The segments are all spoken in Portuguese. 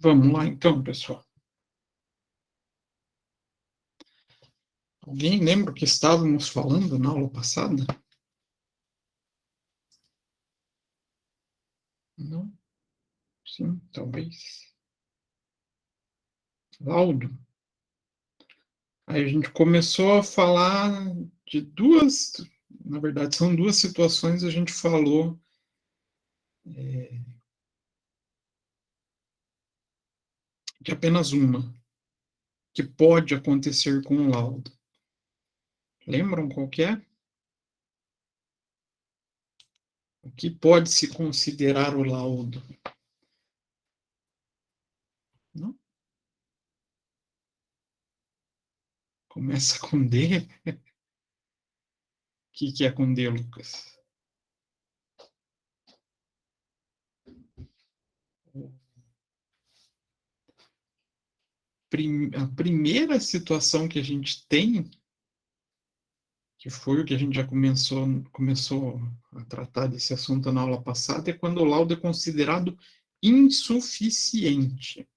Vamos lá então, pessoal. Alguém lembra o que estávamos falando na aula passada? Não? Sim, talvez. Laudo. Aí a gente começou a falar de duas, na verdade, são duas situações, a gente falou de apenas uma, que pode acontecer com o laudo. Lembram qual que é? O que pode se considerar o laudo? Não? Começa com D? O que é com D, Lucas? A primeira situação que a gente tem, que foi o que a gente já começou a tratar desse assunto na aula passada, é quando o laudo é considerado insuficiente.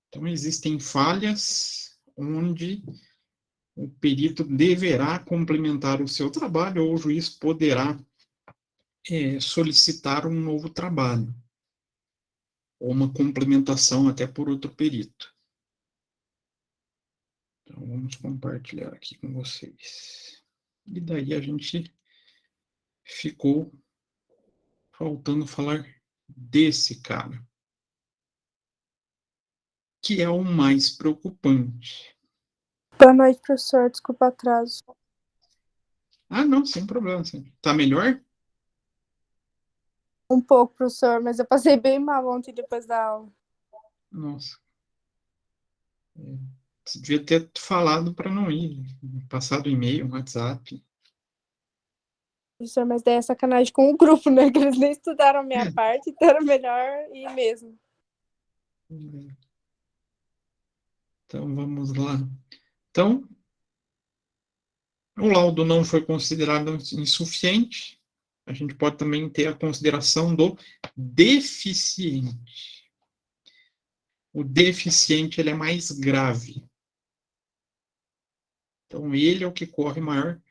Então, existem falhas onde o perito deverá complementar o seu trabalho ou o juiz poderá solicitar um novo trabalho ou uma complementação até por outro perito. Então, vamos compartilhar aqui com vocês. E daí a gente ficou faltando falar desse cara, que é o mais preocupante. Boa noite, professor. Desculpa o atraso. Ah, não, sem problema. Tá melhor? Um pouco, professor, mas eu passei bem mal ontem depois da aula. Nossa. Você devia ter falado para não ir, passado e-mail, WhatsApp. Professor, mas daí é sacanagem com o grupo, né? Que eles nem estudaram a minha parte, então era melhor ir mesmo. Então, vamos lá. Então, o laudo não foi considerado insuficiente. A gente pode também ter a consideração do deficiente. O deficiente ele é mais grave. Então, ele é o que corre maior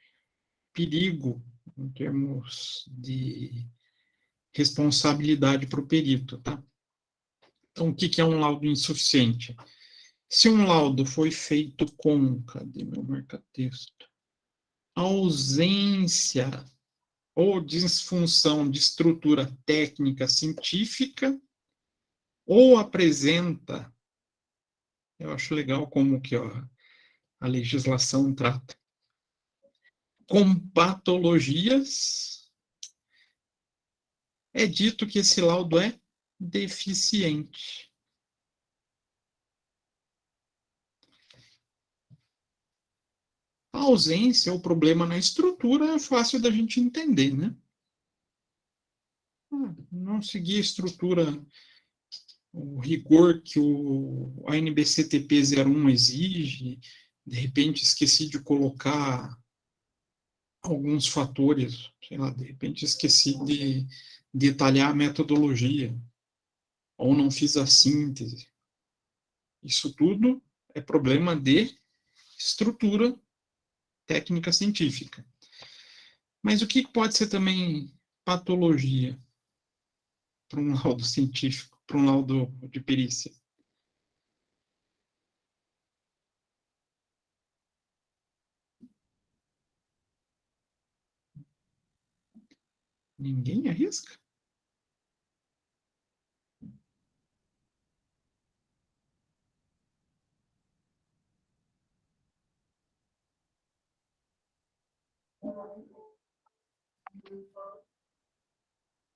perigo em termos de responsabilidade para o perito, tá? Então, o que é um laudo insuficiente? Se um laudo foi feito com, cadê meu marca-texto? Ausência ou disfunção de estrutura técnica científica, ou apresenta, eu acho legal como que a legislação trata, com patologias, é dito que esse laudo é deficiente. A ausência ou problema na estrutura é fácil da gente entender, né? Não seguir a estrutura, o rigor que a NBCTP 01 exige, de repente esqueci de colocar alguns fatores, sei lá, de repente esqueci de detalhar a metodologia, ou não fiz a síntese. Isso tudo é problema de estrutura técnica científica. Mas o que pode ser também patologia para um laudo científico, para um laudo de perícia? Ninguém arrisca?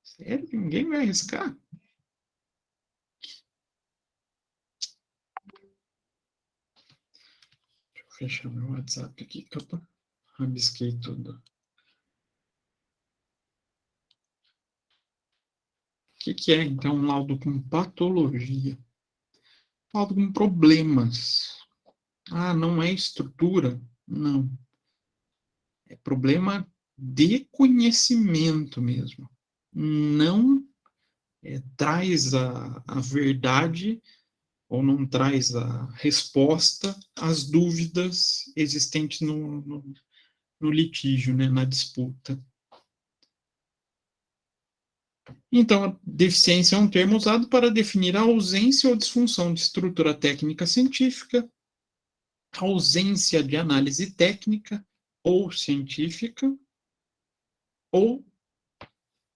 Sério? Ninguém vai arriscar? Deixa eu fechar meu WhatsApp aqui, que eu rabisquei tudo. O que é, então, um laudo com patologia? Laudo com problemas. Ah, não é estrutura? Não. É problema de conhecimento mesmo. Não traz a verdade ou não traz a resposta às dúvidas existentes no litígio, né, na disputa. Então, a deficiência é um termo usado para definir a ausência ou disfunção de estrutura técnica científica, a ausência de análise técnica ou científica, ou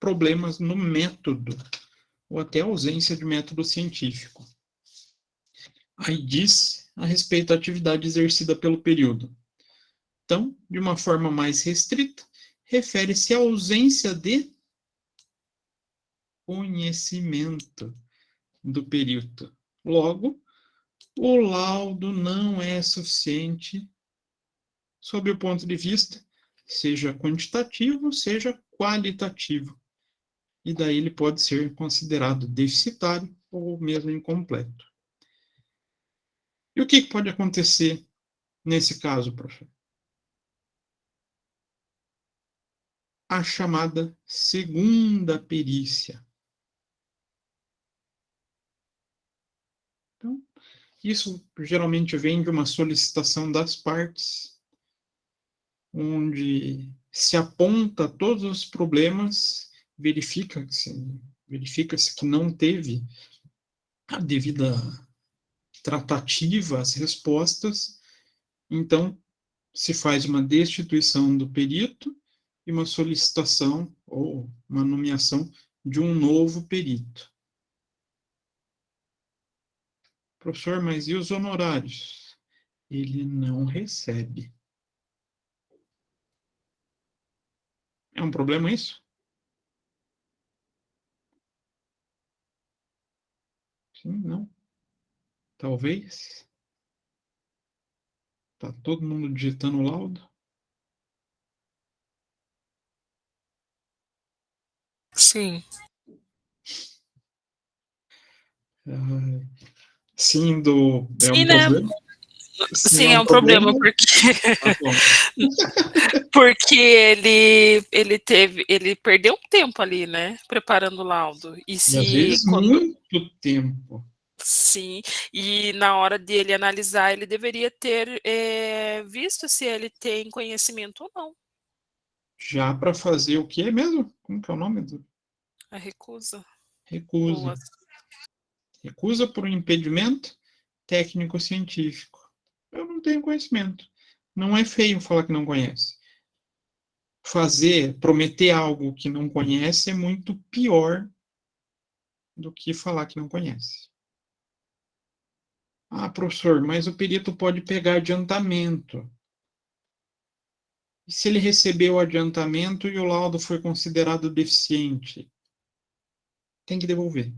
problemas no método, ou até ausência de método científico. Aí diz a respeito da atividade exercida pelo período. Então, de uma forma mais restrita, refere-se à ausência de conhecimento do perito. Logo, o laudo não é suficiente sob o ponto de vista, seja quantitativo, seja qualitativo. E daí ele pode ser considerado deficitário ou mesmo incompleto. E o que pode acontecer nesse caso, professor? A chamada segunda perícia. Então, isso geralmente vem de uma solicitação das partes, onde se aponta todos os problemas, verifica-se que não teve a devida tratativa às respostas, então se faz uma destituição do perito e uma solicitação ou uma nomeação de um novo perito. Professor, mas e os honorários? Ele não recebe. É um problema isso? Sim, não. Talvez. Tá todo mundo digitando o laudo? Sim. Sim, é Sim, um né? problema? Sim, é Sim, é um um problema, problema? porque, Tá bom. porque ele perdeu um tempo ali, né? Preparando o laudo. E E às se vezes quando. muito tempo. Sim, e na hora de ele analisar, ele deveria ter visto se ele tem conhecimento ou não. Já para fazer o que mesmo? Como que é o nome do? A recusa. Recusa. Recusa por um impedimento técnico-científico. Eu não tenho conhecimento. Não é feio falar que não conhece. Prometer algo que não conhece é muito pior do que falar que não conhece. Ah, professor, mas o perito pode pegar adiantamento. E se ele recebeu o adiantamento e o laudo foi considerado deficiente? Tem que devolver.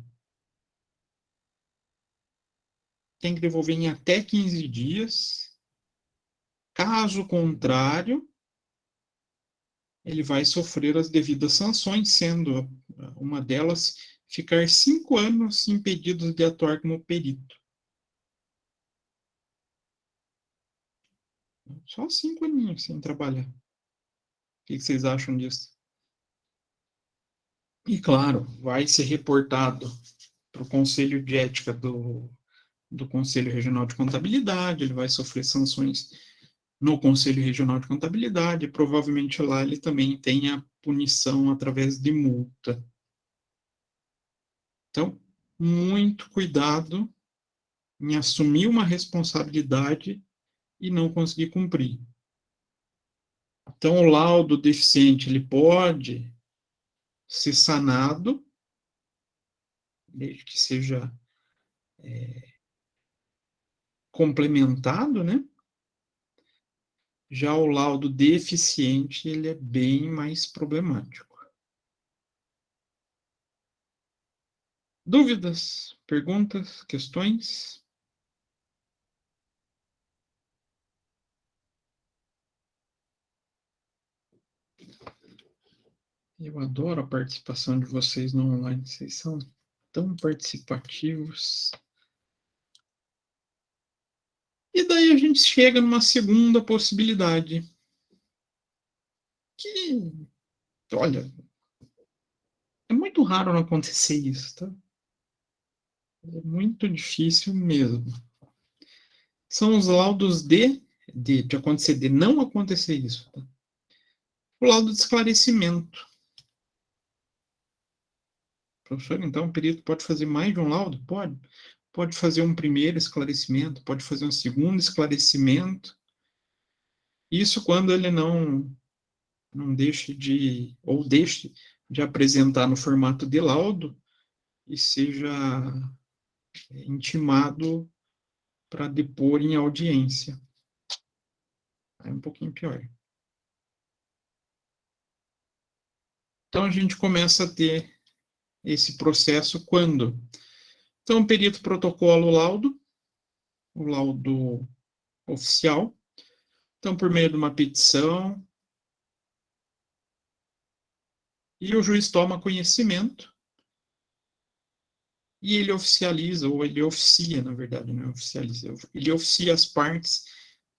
Tem que devolver em até 15 dias. Caso contrário, ele vai sofrer as devidas sanções, sendo uma delas ficar 5 anos impedidos de atuar como perito. Só 5 aninhos sem trabalhar. O que vocês acham disso? E, claro, vai ser reportado para o Conselho de Ética do Conselho Regional de Contabilidade, ele vai sofrer sanções no Conselho Regional de Contabilidade, e provavelmente lá ele também tem a punição através de multa. Então, muito cuidado em assumir uma responsabilidade e não conseguir cumprir. Então, o laudo deficiente ele pode ser sanado, desde que seja complementado, né? Já o laudo deficiente ele é bem mais problemático. Dúvidas, perguntas, questões? Eu adoro a participação de vocês no online, vocês são tão participativos. E daí a gente chega numa segunda possibilidade, que, olha, é muito muito raro não acontecer isso, tá? É muito difícil mesmo. São os laudos de acontecer, de não acontecer isso. Tá? O laudo de esclarecimento. Professor, então o perito pode fazer mais de um laudo? Pode. Pode fazer um primeiro esclarecimento, pode fazer um segundo esclarecimento. Isso quando ele não deixe de, ou deixe de apresentar no formato de laudo e seja intimado para depor em audiência. É um pouquinho pior. Então, a gente começa a ter esse processo quando? Então, o perito protocola o laudo oficial. Então, por meio de uma petição, e o juiz toma conhecimento e ele oficializa, ou ele oficia, na verdade, não é oficializa, ele oficia as partes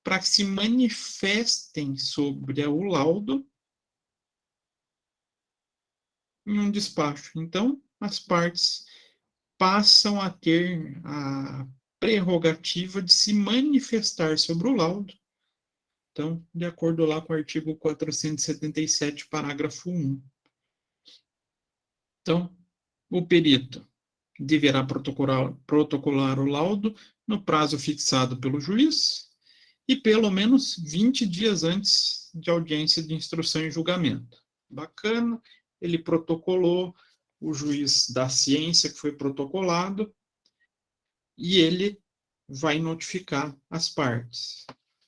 para que se manifestem sobre o laudo em um despacho. Então, as partes passam a ter a prerrogativa de se manifestar sobre o laudo. Então, de acordo lá com o artigo 477, parágrafo 1. Então, o perito deverá protocolar o laudo no prazo fixado pelo juiz e pelo menos 20 dias antes de audiência de instrução e julgamento. Bacana, ele protocolou, o juiz dá ciência que foi protocolado e ele vai notificar as partes,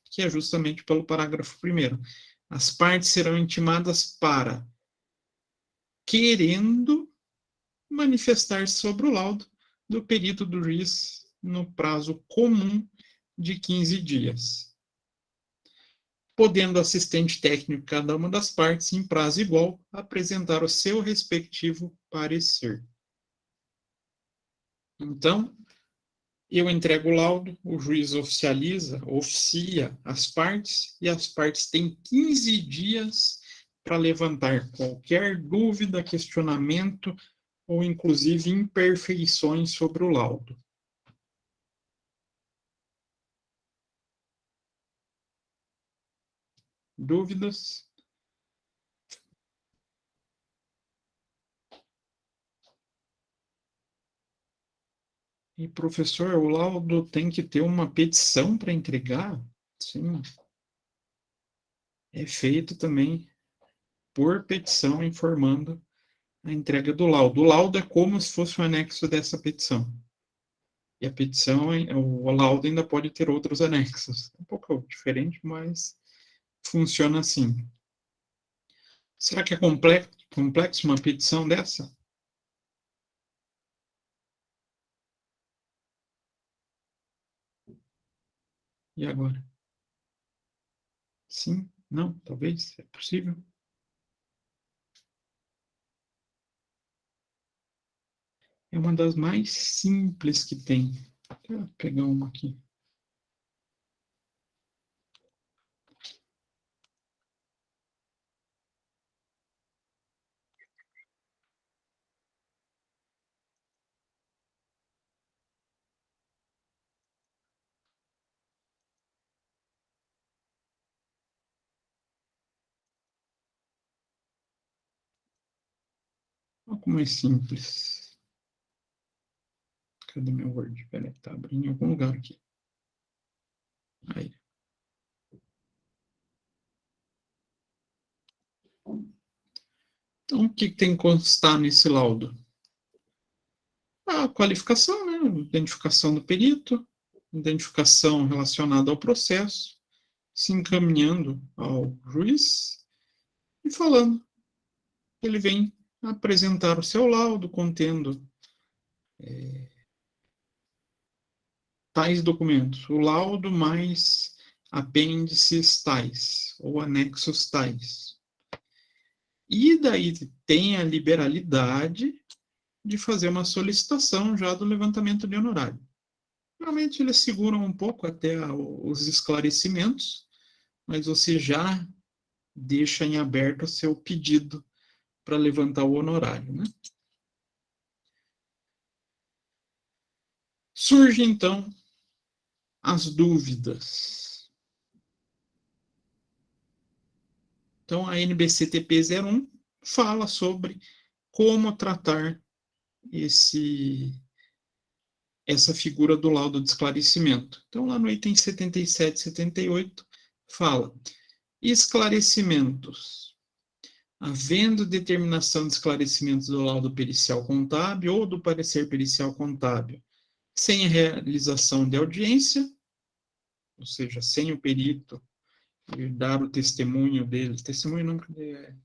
que é justamente pelo parágrafo 1º. As partes serão intimadas para, querendo manifestar-se sobre o laudo do perito do juiz no prazo comum de 15 dias. Podendo o assistente técnico de cada uma das partes, em prazo igual, apresentar o seu respectivo parecer. Então, eu entrego o laudo, o juiz oficia as partes, e as partes têm 15 dias para levantar qualquer dúvida, questionamento, ou inclusive imperfeições sobre o laudo. Dúvidas? E, professor, o laudo tem que ter uma petição para entregar? Sim. É feito também por petição informando a entrega do laudo. O laudo é como se fosse um anexo dessa petição. E a petição, o laudo ainda pode ter outros anexos. Um pouco diferente, mas funciona assim. Será que é complexo uma petição dessa? E agora? Sim? Não? Talvez? É possível? É uma das mais simples que tem. Vou pegar uma aqui. Olha como é simples. Cadê meu Word? Peraí, tá abrindo em algum lugar aqui. Aí. Então, o que tem que constar nesse laudo? A qualificação, né? Identificação do perito, identificação relacionada ao processo, se encaminhando ao juiz e falando. Ele vem apresentar o seu laudo contendo tais documentos. O laudo mais apêndices tais, ou anexos tais. E daí tem a liberalidade de fazer uma solicitação já do levantamento de honorário. Normalmente eles seguram um pouco até os esclarecimentos, mas você já deixa em aberto o seu pedido para levantar o honorário, né? Surgem, então, as dúvidas. Então, a NBCTP 01 fala sobre como tratar essa figura do laudo de esclarecimento. Então, lá no item 77 e 78, fala: esclarecimentos. Havendo determinação de esclarecimentos do laudo pericial contábil ou do parecer pericial contábil, sem a realização de audiência, ou seja, sem o perito dar o testemunho dele, testemunho não é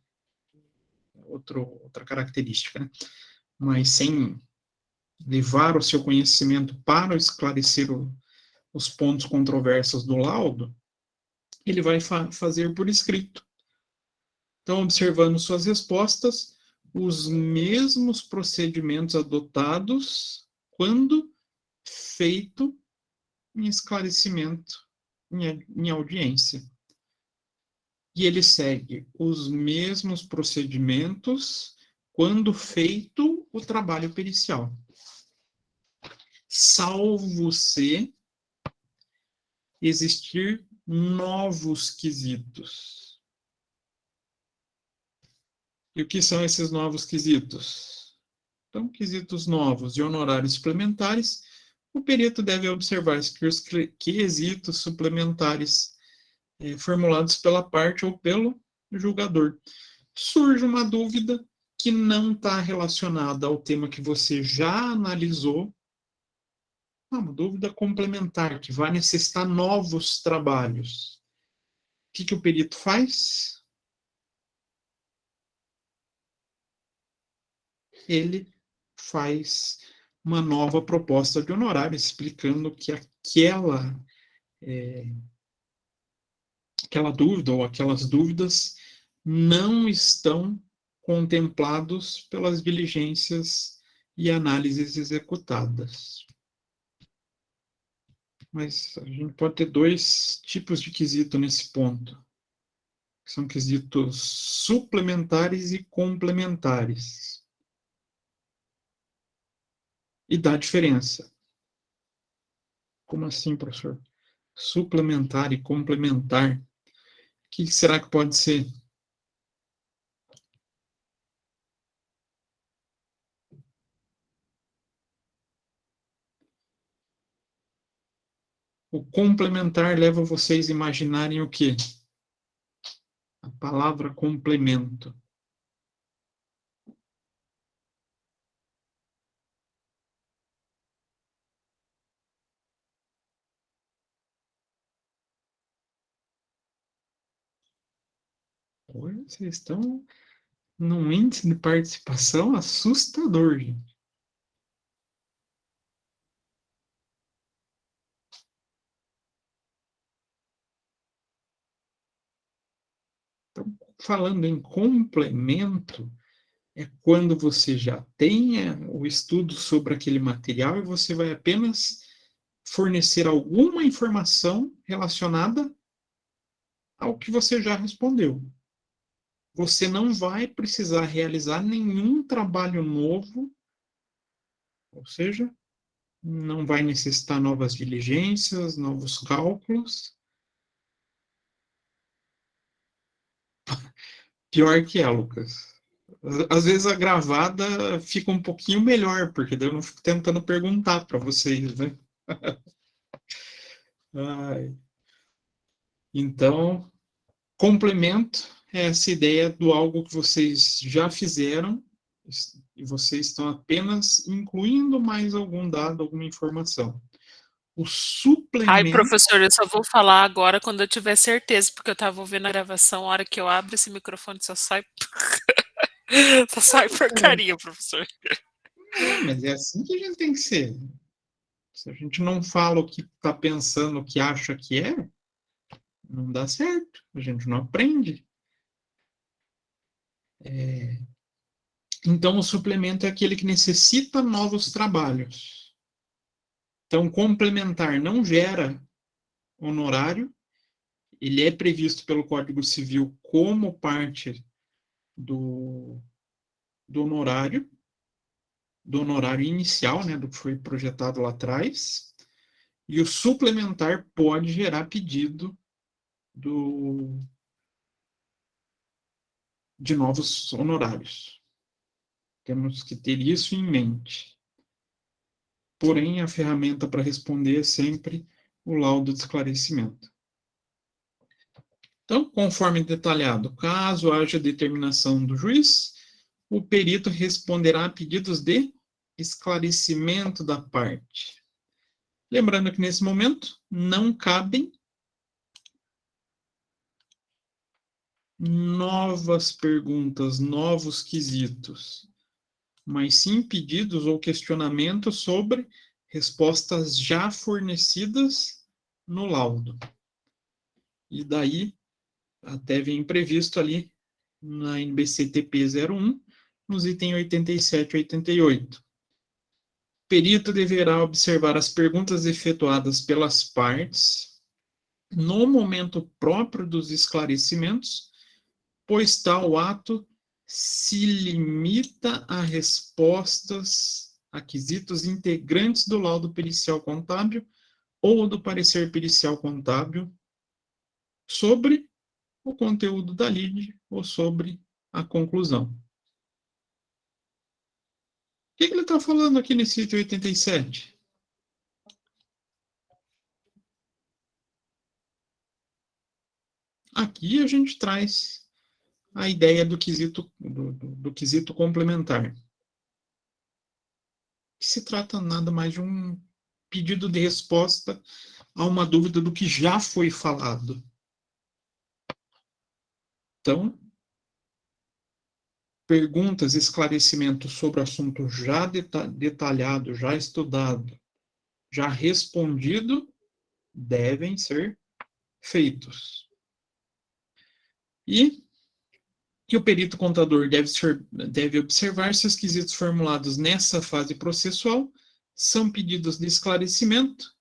outra característica, né? Mas sem levar o seu conhecimento para esclarecer os pontos controversos do laudo, ele vai fazer por escrito. Então, observando suas respostas, os mesmos procedimentos adotados quando feito em esclarecimento em audiência. E ele segue os mesmos procedimentos quando feito o trabalho pericial, salvo se existir novos quesitos. E o que são esses novos quesitos? Então, quesitos novos e honorários suplementares, o perito deve observar que os quesitos suplementares formulados pela parte ou pelo julgador. Surge uma dúvida que não está relacionada ao tema que você já analisou, uma dúvida complementar, que vai necessitar novos trabalhos. O que o perito faz? Ele faz uma nova proposta de honorário, explicando que aquela dúvida ou aquelas dúvidas não estão contemplados pelas diligências e análises executadas. Mas a gente pode ter dois tipos de quesito nesse ponto, que são quesitos suplementares e complementares. E dá diferença. Como assim, professor? Suplementar e complementar. O que será que pode ser? O complementar leva vocês a imaginarem o quê? A palavra complemento. Hoje vocês estão num índice de participação assustador, gente. Então, falando em complemento, é quando você já tenha o estudo sobre aquele material e você vai apenas fornecer alguma informação relacionada ao que você já respondeu. Você não vai precisar realizar nenhum trabalho novo, ou seja, não vai necessitar novas diligências, novos cálculos. Pior que é, Lucas. Às vezes a gravada fica um pouquinho melhor, porque daí eu não fico tentando perguntar para vocês, né? Então, complemento é essa ideia do algo que vocês já fizeram e vocês estão apenas incluindo mais algum dado, alguma informação. O suplemento... Ai, professor, eu só vou falar agora quando eu tiver certeza, porque eu estava ouvindo a gravação, a hora que eu abro esse microfone só sai... só sai porcaria, professor. Mas é assim que a gente tem que ser. Se a gente não fala o que está pensando, o que acha que é, não dá certo. A gente não aprende. Então, o suplemento é aquele que necessita novos trabalhos. Então, complementar não gera honorário, ele é previsto pelo Código Civil como parte do honorário, do honorário inicial, né, do que foi projetado lá atrás, e o suplementar pode gerar pedido de novos honorários. Temos que ter isso em mente. Porém, a ferramenta para responder é sempre o laudo de esclarecimento. Então, conforme detalhado, caso haja determinação do juiz, o perito responderá a pedidos de esclarecimento da parte. Lembrando que, nesse momento, não cabem novas perguntas, novos quesitos, mas sim pedidos ou questionamentos sobre respostas já fornecidas no laudo. E daí, até vem previsto ali na NBC-TP 01, nos itens 87 e 88. O perito deverá observar as perguntas efetuadas pelas partes no momento próprio dos esclarecimentos, pois tal ato se limita a respostas a quesitos integrantes do laudo pericial contábil ou do parecer pericial contábil sobre o conteúdo da lide ou sobre a conclusão. O que ele está falando aqui nesse item 87? Aqui a gente traz a ideia do quesito, do quesito complementar. Que se trata nada mais de um pedido de resposta a uma dúvida do que já foi falado. Então, perguntas, esclarecimentos sobre o assunto já detalhado, já estudado, já respondido, devem ser feitos. E que o perito contador deve observar se os quesitos formulados nessa fase processual são pedidos de esclarecimento,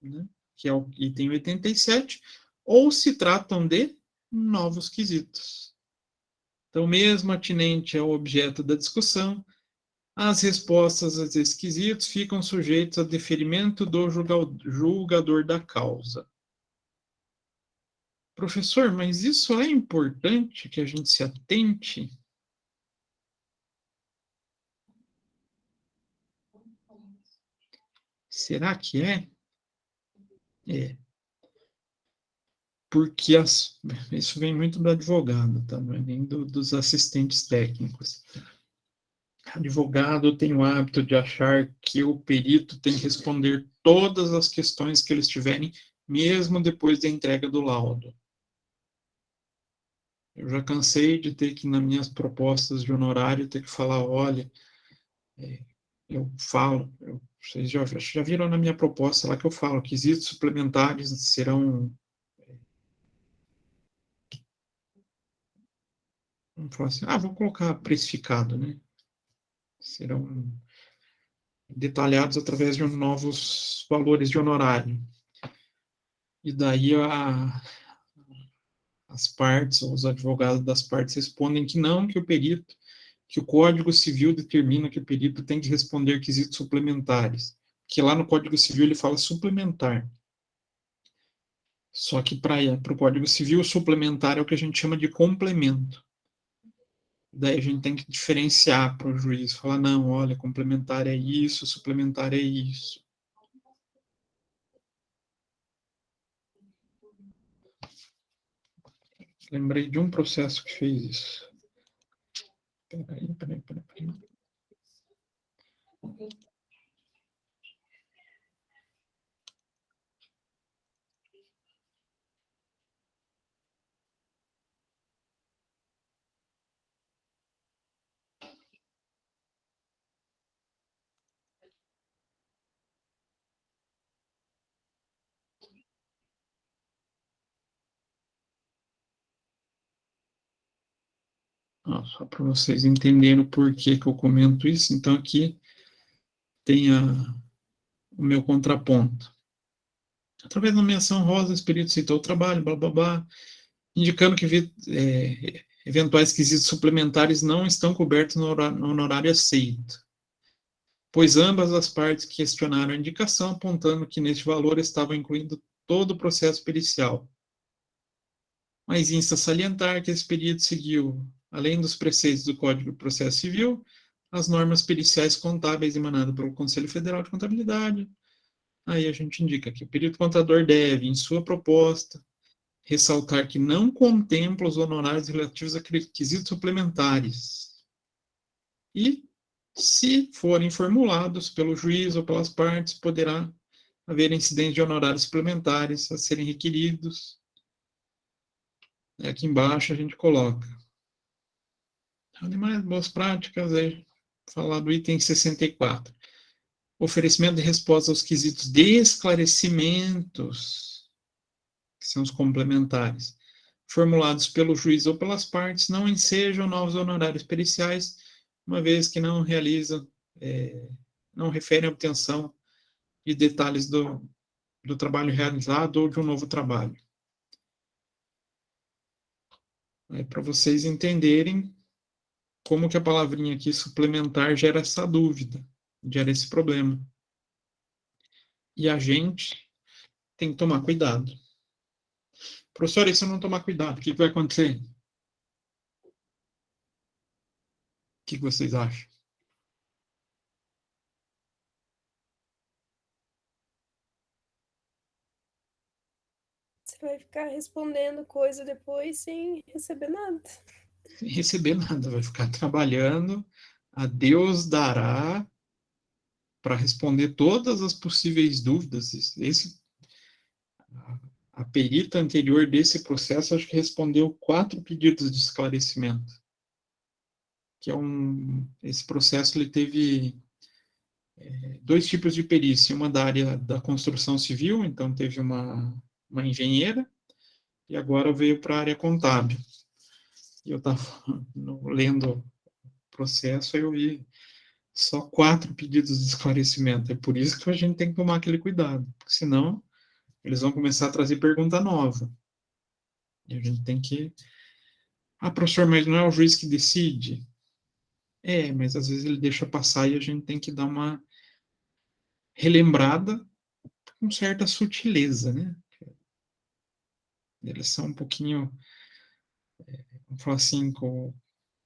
né, que é o item 87, ou se tratam de novos quesitos. Então, mesmo atinente ao objeto da discussão, as respostas a esses quesitos ficam sujeitas a deferimento do julgador da causa. Professor, mas isso é importante que a gente se atente? Será que é? É. Porque isso vem muito do advogado, tá? Não é nem dos assistentes técnicos. O advogado tem o hábito de achar que o perito tem que responder todas as questões que eles tiverem, mesmo depois da entrega do laudo. Eu já cansei de ter que, nas minhas propostas de honorário, ter que falar, olha, eu falo, vocês já viram na minha proposta lá que eu falo, quesitos suplementares serão, vamos falar assim, vou colocar precificado, né? Serão detalhados através de novos valores de honorário. E daí as partes, ou os advogados das partes respondem que não, que o Código Civil determina que o perito tem que responder quesitos suplementares, que lá no Código Civil ele fala suplementar. Só que para o Código Civil, o suplementar é o que a gente chama de complemento. Daí a gente tem que diferenciar para o juiz, falar, não, olha, complementar é isso, suplementar é isso. Lembrei de um processo que fez isso. Peraí. Só para vocês entenderem o porquê que eu comento isso, então aqui tem o meu contraponto. Através da nomeação rosa, o perito citou o trabalho, blá, blá, blá, indicando que eventuais quesitos suplementares não estão cobertos no honorário aceito. pois ambas as partes questionaram a indicação, apontando que neste valor estava incluindo todo o processo pericial. Mas insta salientar que esse período seguiu, além dos preceitos do Código de Processo Civil, as normas periciais contábeis emanadas pelo Conselho Federal de Contabilidade. Aí a gente indica que o perito contador deve, em sua proposta, ressaltar que não contempla os honorários relativos a requisitos suplementares. E, se forem formulados pelo juiz ou pelas partes, poderá haver incidência de honorários suplementares a serem requeridos. Aqui embaixo a gente coloca. Demais boas práticas, aí falar do item 64. Oferecimento de resposta aos quesitos de esclarecimentos, que são os complementares, formulados pelo juiz ou pelas partes, não ensejam novos honorários periciais, uma vez que não realizam, não referem à obtenção de detalhes do trabalho realizado ou de um novo trabalho. Para vocês entenderem como que a palavrinha aqui, suplementar, gera essa dúvida, gera esse problema. E a gente tem que tomar cuidado. Professor, e se eu não tomar cuidado, o que vai acontecer? O que vocês acham? Você vai ficar respondendo coisa depois sem receber nada. Sem receber nada, vai ficar trabalhando, a Deus dará para responder todas as possíveis dúvidas. A perita anterior desse processo, acho que respondeu 4 pedidos de esclarecimento. Esse processo ele teve 2 tipos de perícia, uma da área da construção civil, então teve uma engenheira, e agora veio para a área contábil. E eu estava lendo o processo, aí eu vi só 4 pedidos de esclarecimento. É por isso que a gente tem que tomar aquele cuidado, porque senão eles vão começar a trazer pergunta nova. E a gente tem que... professor, mas não é o juiz que decide? Mas às vezes ele deixa passar e a gente tem que dar uma relembrada com certa sutileza, né? Eles são um pouquinho, vamos falar assim, com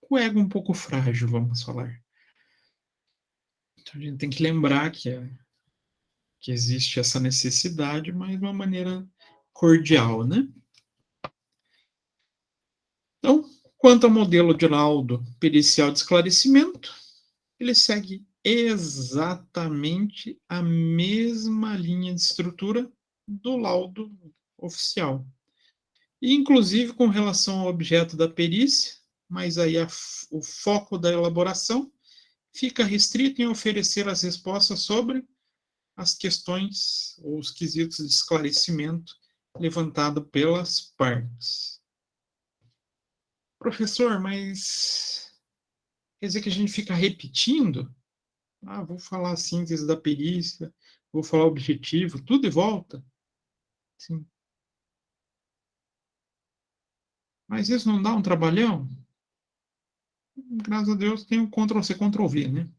o ego um pouco frágil, vamos falar. Então a gente tem que lembrar que existe essa necessidade, mas de uma maneira cordial, né? Então, quanto ao modelo de laudo pericial de esclarecimento, ele segue exatamente a mesma linha de estrutura do laudo oficial. E, inclusive, com relação ao objeto da perícia, mas aí o foco da elaboração fica restrito em oferecer as respostas sobre as questões ou os quesitos de esclarecimento levantado pelas partes. Professor, mas quer dizer que a gente fica repetindo? Vou falar a síntese da perícia, vou falar o objetivo, tudo de volta? Sim. Mas isso não dá um trabalhão? Graças a Deus tem o Ctrl+C, Ctrl+V, né?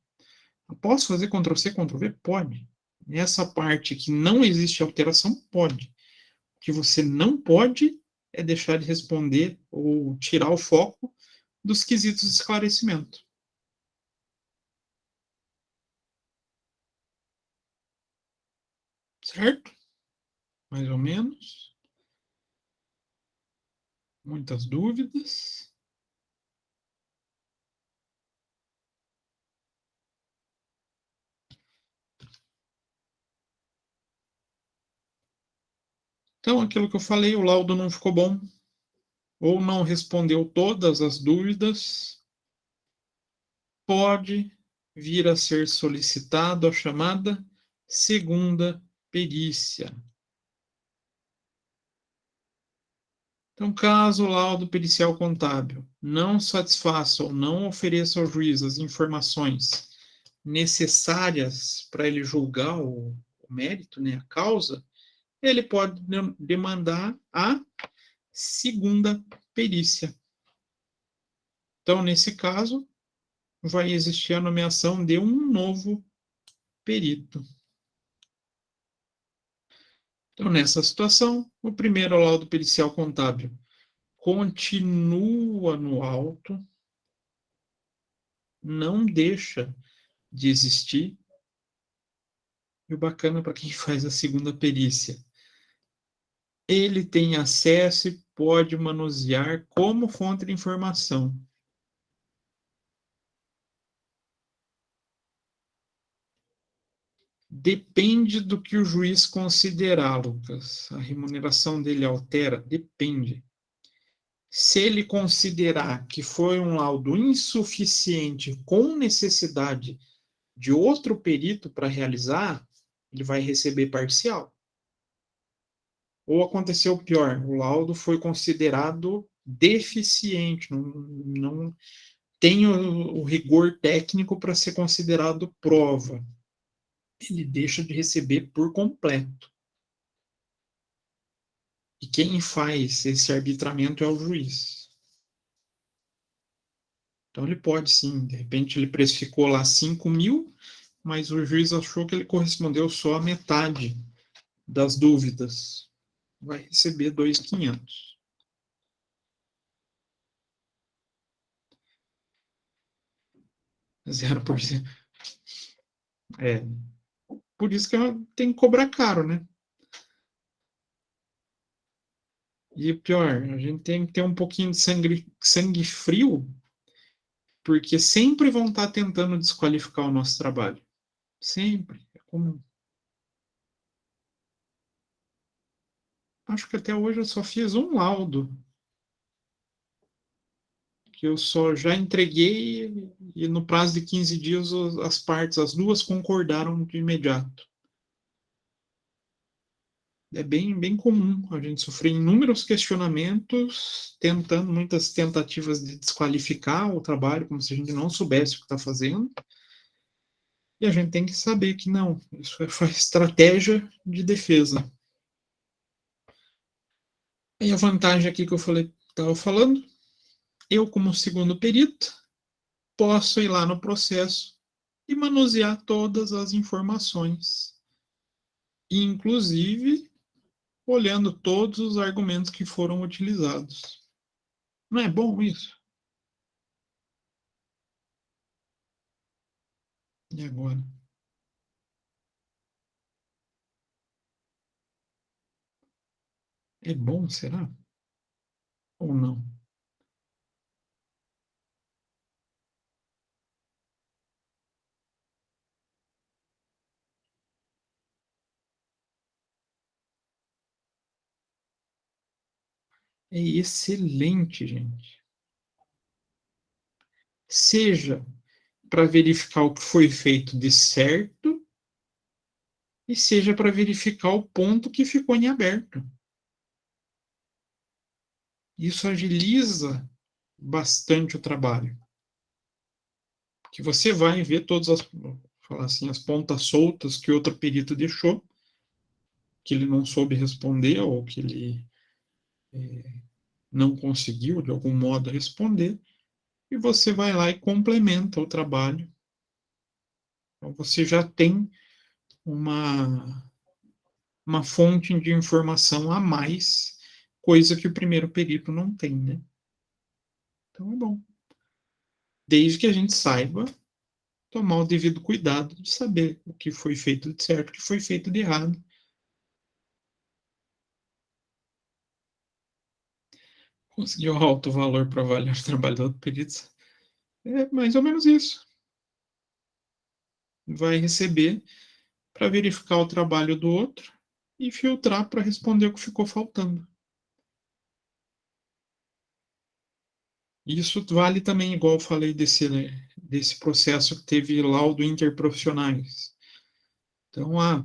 Posso fazer Ctrl+C, Ctrl+V? Pode. Nessa parte que não existe alteração, pode. O que você não pode é deixar de responder ou tirar o foco dos quesitos de esclarecimento. Certo? Mais ou menos. Muitas dúvidas. Então, aquilo que eu falei, o laudo não ficou bom, ou não respondeu todas as dúvidas, pode vir a ser solicitado a chamada segunda perícia. Então, caso o laudo pericial contábil não satisfaça ou não ofereça ao juiz as informações necessárias para ele julgar o mérito, né, a causa, ele pode demandar a segunda perícia. Então, nesse caso, vai existir a nomeação de um novo perito. Então, nessa situação, o primeiro laudo pericial contábil continua no auto, não deixa de existir. E o bacana para quem faz a segunda perícia, ele tem acesso e pode manusear como fonte de informação. Depende do que o juiz considerar, Lucas. A remuneração dele altera? Depende. Se ele considerar que foi um laudo insuficiente com necessidade de outro perito para realizar, ele vai receber parcial. Ou aconteceu o pior, o laudo foi considerado deficiente, não tem o rigor técnico para ser considerado prova. Ele deixa de receber por completo. E quem faz esse arbitramento é o juiz. Então ele pode sim, de repente ele precificou lá 5.000, mas o juiz achou que ele correspondeu só a metade das dúvidas. Vai receber 2.500. %. É. Por isso que tem que cobrar caro, né? E pior, a gente tem que ter um pouquinho de sangue frio, porque sempre vão estar tentando desqualificar o nosso trabalho. Sempre. É comum. Acho que até hoje eu só fiz um laudo, que eu só já entreguei e no prazo de 15 dias as partes, as duas, concordaram de imediato. É bem comum a gente sofrer inúmeros questionamentos, tentando muitas tentativas de desqualificar o trabalho, como se a gente não soubesse o que está fazendo. E a gente tem que saber que não, isso é estratégia de defesa. E a vantagem aqui que eu estava falando, eu como segundo perito, posso ir lá no processo e manusear todas as informações, inclusive olhando todos os argumentos que foram utilizados. Não é bom isso? E agora? É bom, será? Ou não? É excelente, gente. Seja para verificar o que foi feito de certo, e seja para verificar o ponto que ficou em aberto. Isso agiliza bastante o trabalho. Que você vai ver todas as, falar assim, as pontas soltas que outro perito deixou, que ele não soube responder ou que ele não conseguiu de algum modo responder, e você vai lá e complementa o trabalho. Então você já tem uma fonte de informação a mais, coisa que o primeiro perito não tem, né? Então é bom. Desde que a gente saiba tomar o devido cuidado de saber o que foi feito de certo, o que foi feito de errado. Conseguiu alto valor para avaliar o trabalho do perito. É mais ou menos isso. Vai receber para verificar o trabalho do outro e filtrar para responder o que ficou faltando. Isso vale também, igual eu falei desse processo que teve laudo interprofissionais. Então, há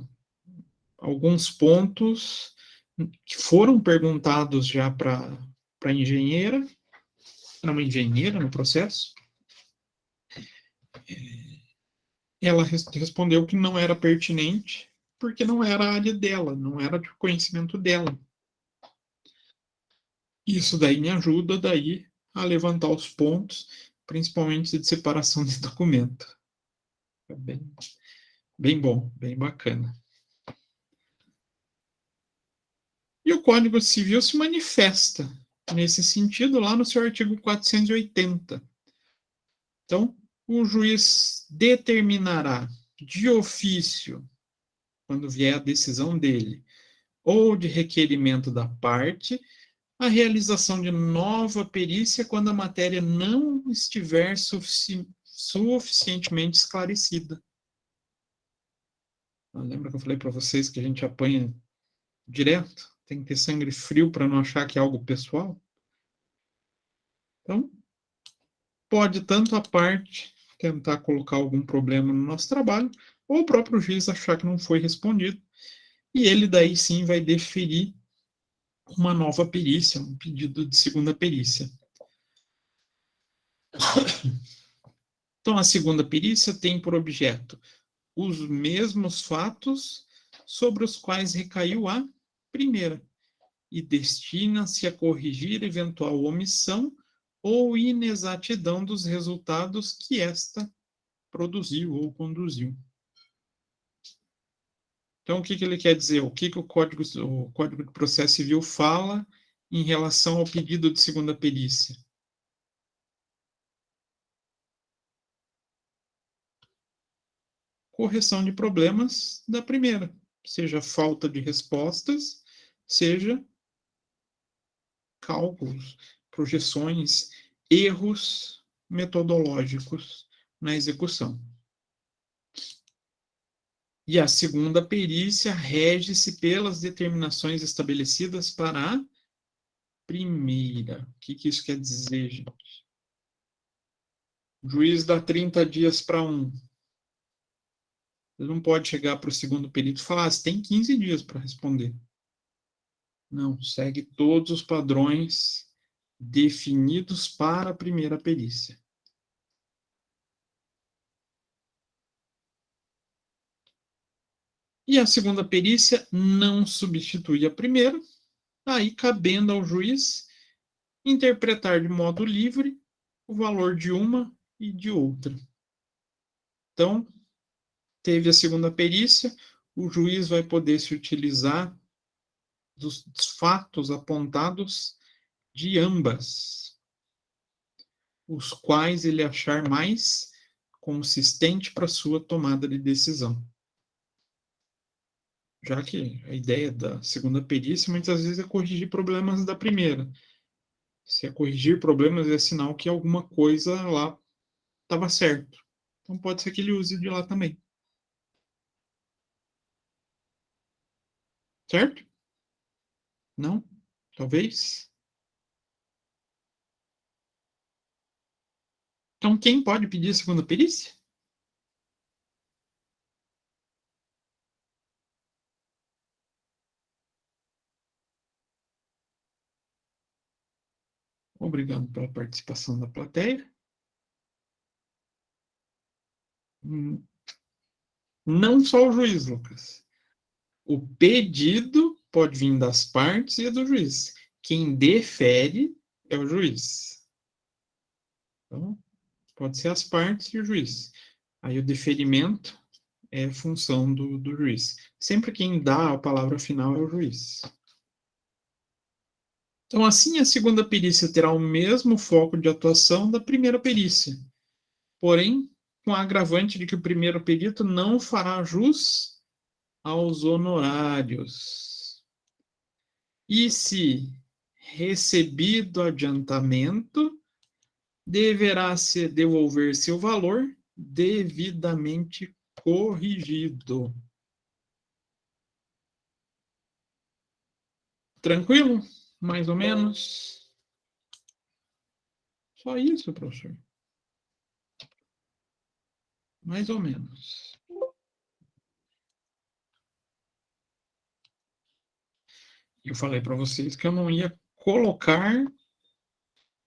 alguns pontos que foram perguntados já para a engenheira, para uma engenheira no processo. Ela respondeu que não era pertinente, porque não era a área dela, não era de conhecimento dela. Isso daí me ajuda daí a levantar os pontos, principalmente de separação de documento. É Bem bom, bem bacana. E o Código Civil se manifesta nesse sentido lá no seu artigo 480. Então, o juiz determinará de ofício, quando vier a decisão dele, ou de requerimento da parte, a realização de nova perícia quando a matéria não estiver suficientemente esclarecida. Lembra que eu falei para vocês que a gente apanha direto? Tem que ter sangue frio para não achar que é algo pessoal? Então, pode tanto a parte tentar colocar algum problema no nosso trabalho, ou o próprio juiz achar que não foi respondido, e ele daí sim vai deferir uma nova perícia, um pedido de segunda perícia. Então, a segunda perícia tem por objeto os mesmos fatos sobre os quais recaiu a primeira, e destina-se a corrigir eventual omissão ou inexatidão dos resultados que esta produziu ou conduziu. Então, o que ele quer dizer? O que o Código de Processo Civil fala em relação ao pedido de segunda perícia? Correção de problemas da primeira, seja falta de respostas, seja cálculos, projeções, erros metodológicos na execução. E a segunda perícia rege-se pelas determinações estabelecidas para a primeira. O que isso quer dizer, gente? O juiz dá 30 dias para um. Ele não pode chegar para o segundo perito e falar, você tem 15 dias para responder. Não, segue todos os padrões definidos para a primeira perícia. E a segunda perícia não substitui a primeira, aí cabendo ao juiz interpretar de modo livre o valor de uma e de outra. Então, teve a segunda perícia, o juiz vai poder se utilizar dos fatos apontados de ambas, os quais ele achar mais consistente para sua tomada de decisão. Já que a ideia da segunda perícia muitas vezes é corrigir problemas da primeira. Se é corrigir problemas, é sinal que alguma coisa lá estava certo. Então pode ser que ele use de lá também. Certo? Não? Talvez? Então quem pode pedir a segunda perícia? Obrigado pela participação da plateia. Não só o juiz, Lucas. O pedido pode vir das partes e do juiz. Quem defere é o juiz. Então, pode ser as partes e o juiz. Aí o deferimento é função do juiz. Sempre quem dá a palavra final é o juiz. Então, assim, a segunda perícia terá o mesmo foco de atuação da primeira perícia, porém, com a agravante de que o primeiro perito não fará jus aos honorários. E se recebido adiantamento, deverá se devolver-se o valor devidamente corrigido. Tranquilo? Mais ou menos? Só isso, professor. Mais ou menos. Eu falei para vocês que eu não ia colocar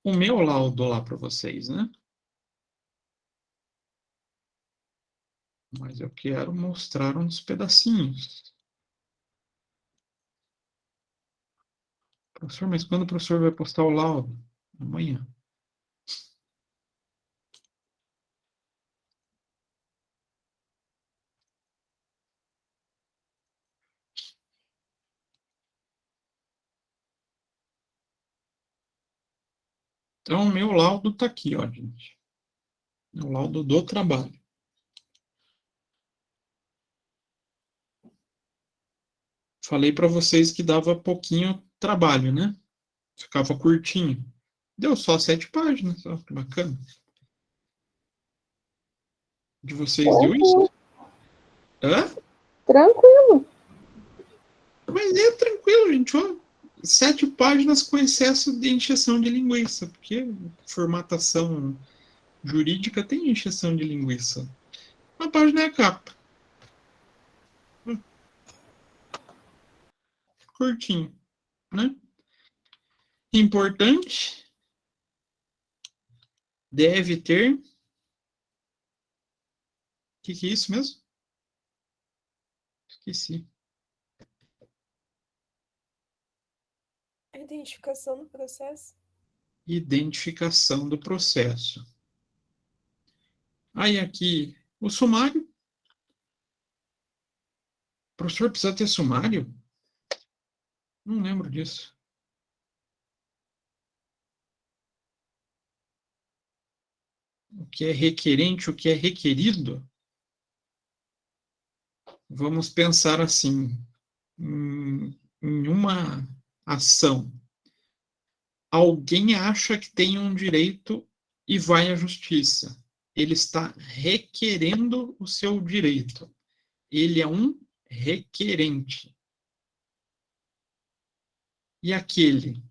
o meu laudo lá para vocês, né? Mas eu quero mostrar uns pedacinhos. Professor, mas quando o professor vai postar o laudo? Amanhã. Então, o meu laudo está aqui, ó, gente. O laudo do trabalho. Falei para vocês que dava pouquinho trabalho, né? Ficava curtinho. Deu só 7 páginas, ó, que bacana. De vocês deu isso? Hã? Tranquilo. Mas é tranquilo, gente. Ó, 7 páginas com excesso de encheção de linguiça, porque formatação jurídica tem encheção de linguiça. Uma página é a capa. Curtinho, né? Importante. Deve ter. O que é isso mesmo? Esqueci. Identificação do processo. Identificação do processo. Aí aqui, o sumário. O professor precisa ter sumário? Não lembro disso. O que é requerente, o que é requerido? Vamos pensar assim, em uma ação. Alguém acha que tem um direito e vai à justiça. Ele está requerendo o seu direito. Ele é um requerente. E aquele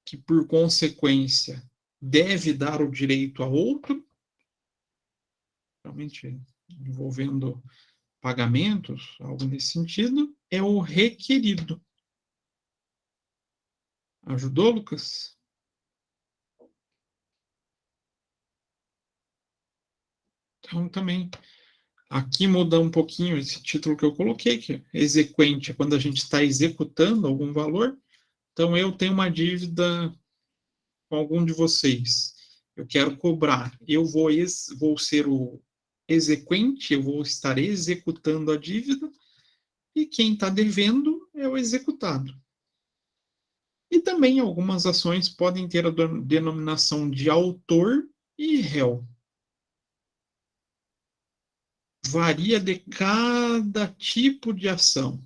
que, por consequência, deve dar o direito a outro, realmente envolvendo pagamentos, algo nesse sentido, é o requerido. Ajudou, Lucas? Então, também, aqui muda um pouquinho esse título que eu coloquei, que é exequente, é quando a gente está executando algum valor. Então, eu tenho uma dívida com algum de vocês. Eu quero cobrar. Eu vou ser o exequente, eu vou estar executando a dívida, e quem está devendo é o executado. E também algumas ações podem ter a denominação de autor e réu. Varia de cada tipo de ação.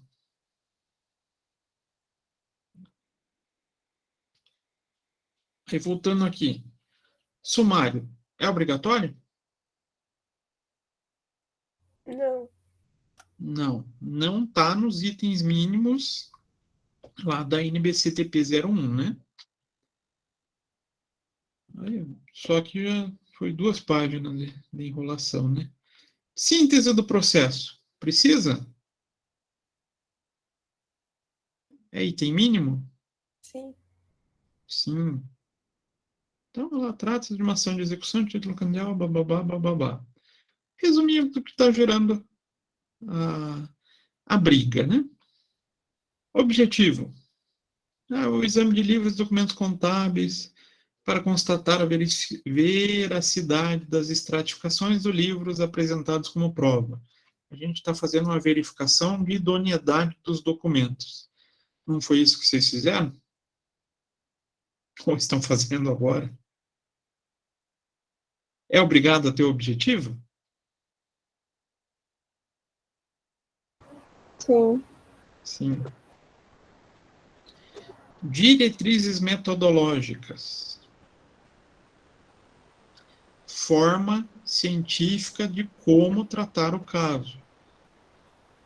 Aí, voltando aqui. Sumário é obrigatório? Não. Não, não está nos itens mínimos lá da NBCTP 01, né? Aí, só que já foi 2 páginas de enrolação, né? Síntese do processo. Precisa? É item mínimo? Sim. Sim. Então, ela trata de uma ação de execução de título cambial, bababá, bababá. Resumindo, o que está gerando a briga, né? Objetivo. O exame de livros e documentos contábeis para constatar a veracidade das estratificações dos livros apresentados como prova. A gente está fazendo uma verificação de idoneidade dos documentos. Não foi isso que vocês fizeram? Ou estão fazendo agora? É obrigado a ter o objetivo? Sim. Sim. Diretrizes metodológicas. Forma científica de como tratar o caso.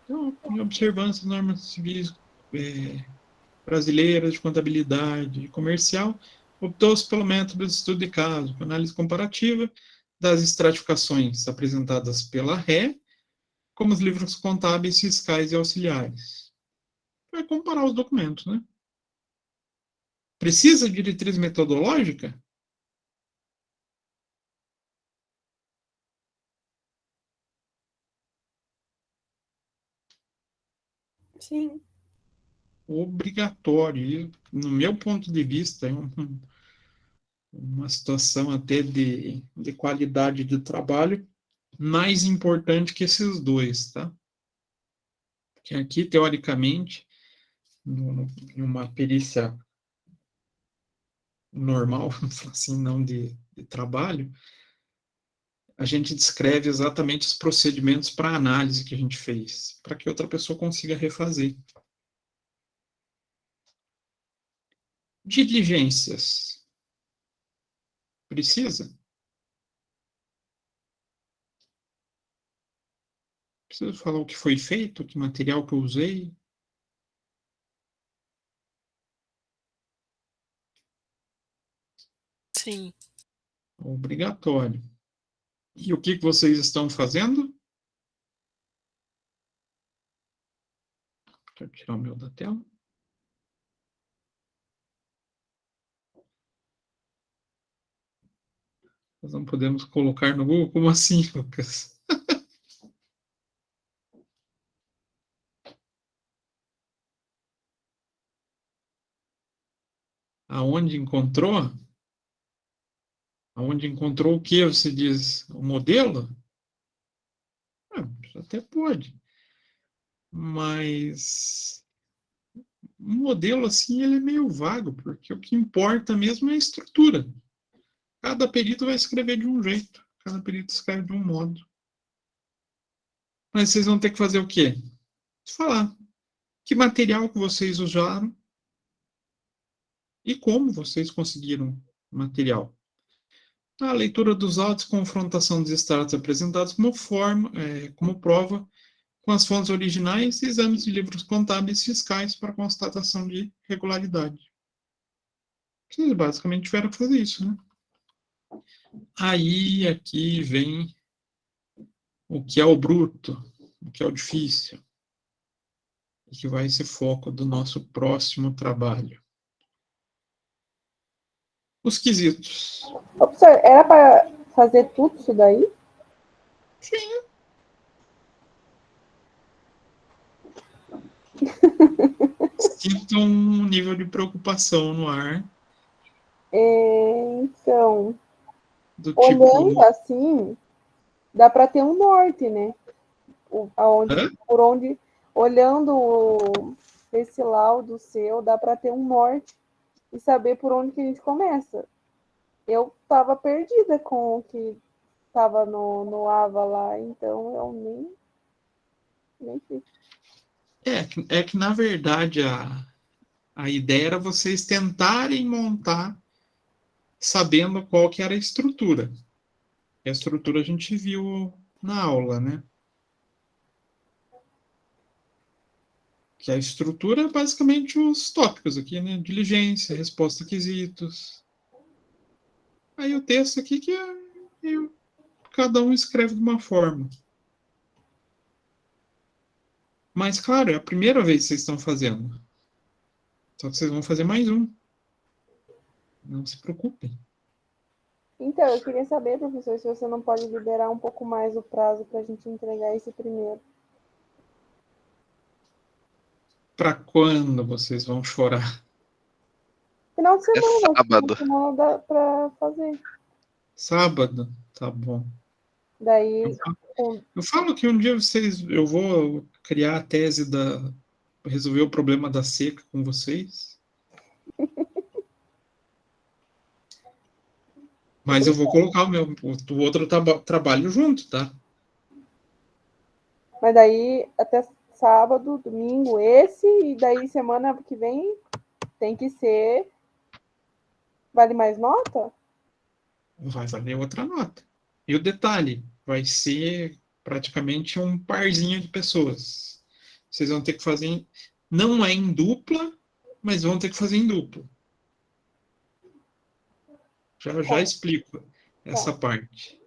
Então, em observância das normas civis brasileiras de contabilidade comercial, optou-se pelo método de estudo de caso, com análise comparativa das estratificações apresentadas pela Ré, como os livros contábeis, fiscais e auxiliares. Vai comparar os documentos, né? Precisa de diretriz metodológica? Sim. Obrigatório. No meu ponto de vista, é uma situação até de qualidade de trabalho mais importante que esses dois, tá? Que aqui, teoricamente, em uma perícia normal, assim, não de trabalho, a gente descreve exatamente os procedimentos para análise que a gente fez, para que outra pessoa consiga refazer. Diligências. Precisa? Preciso falar o que foi feito, que material que eu usei? Sim. Obrigatório. E o que vocês estão fazendo? Deixa eu tirar o meu da tela. Nós não podemos colocar no Google? Como assim, Lucas? Aonde encontrou? Aonde encontrou o que você diz? O modelo? Até pode. Mas um modelo assim, ele é meio vago, porque o que importa mesmo é a estrutura. Cada perito vai escrever de um jeito, cada perito escreve de um modo. Mas vocês vão ter que fazer o quê? Falar que material que vocês usaram e como vocês conseguiram o material. A leitura dos autos, confrontação dos extratos apresentados como prova com as fontes originais e exames de livros contábeis fiscais para constatação de regularidade. Vocês basicamente tiveram que fazer isso, né? Aí, aqui vem o que é o bruto, o que é o difícil, e que vai ser foco do nosso próximo trabalho. Os quesitos. Ô, professor, era para fazer tudo isso daí? Sim. Sinto um nível de preocupação no ar. Então, Do olhando tipo. assim, dá para ter um norte, né? Por onde, olhando esse laudo seu, dá para ter um norte e saber por onde que a gente começa. Eu estava perdida com o que estava no AVA lá, então eu nem fiz. É que na verdade, a ideia era vocês tentarem montar sabendo qual que era a estrutura. E a estrutura a gente viu na aula, né? Que a estrutura é basicamente os tópicos aqui, né? Diligência, resposta a quesitos. Aí o texto aqui que cada um escreve de uma forma. Mas, claro, é a primeira vez que vocês estão fazendo. Só que vocês vão fazer mais um. Não se preocupem. Então, eu queria saber, professor, se você não pode liberar um pouco mais o prazo para a gente entregar esse primeiro. Para quando vocês vão chorar? Final de semana. Sábado. Final de semana dá para fazer. Sábado? Tá bom. Daí. Eu falo que um dia eu vou criar a tese resolver o problema da seca com vocês. Mas eu vou colocar o outro trabalho junto, tá? Mas daí até sábado, domingo, esse, e daí semana que vem tem que ser. Vale mais nota? Vai valer outra nota. E o detalhe, vai ser praticamente um parzinho de pessoas. Vocês vão ter que fazer, não é em dupla, mas vão ter que fazer em dupla. Já explico essa parte.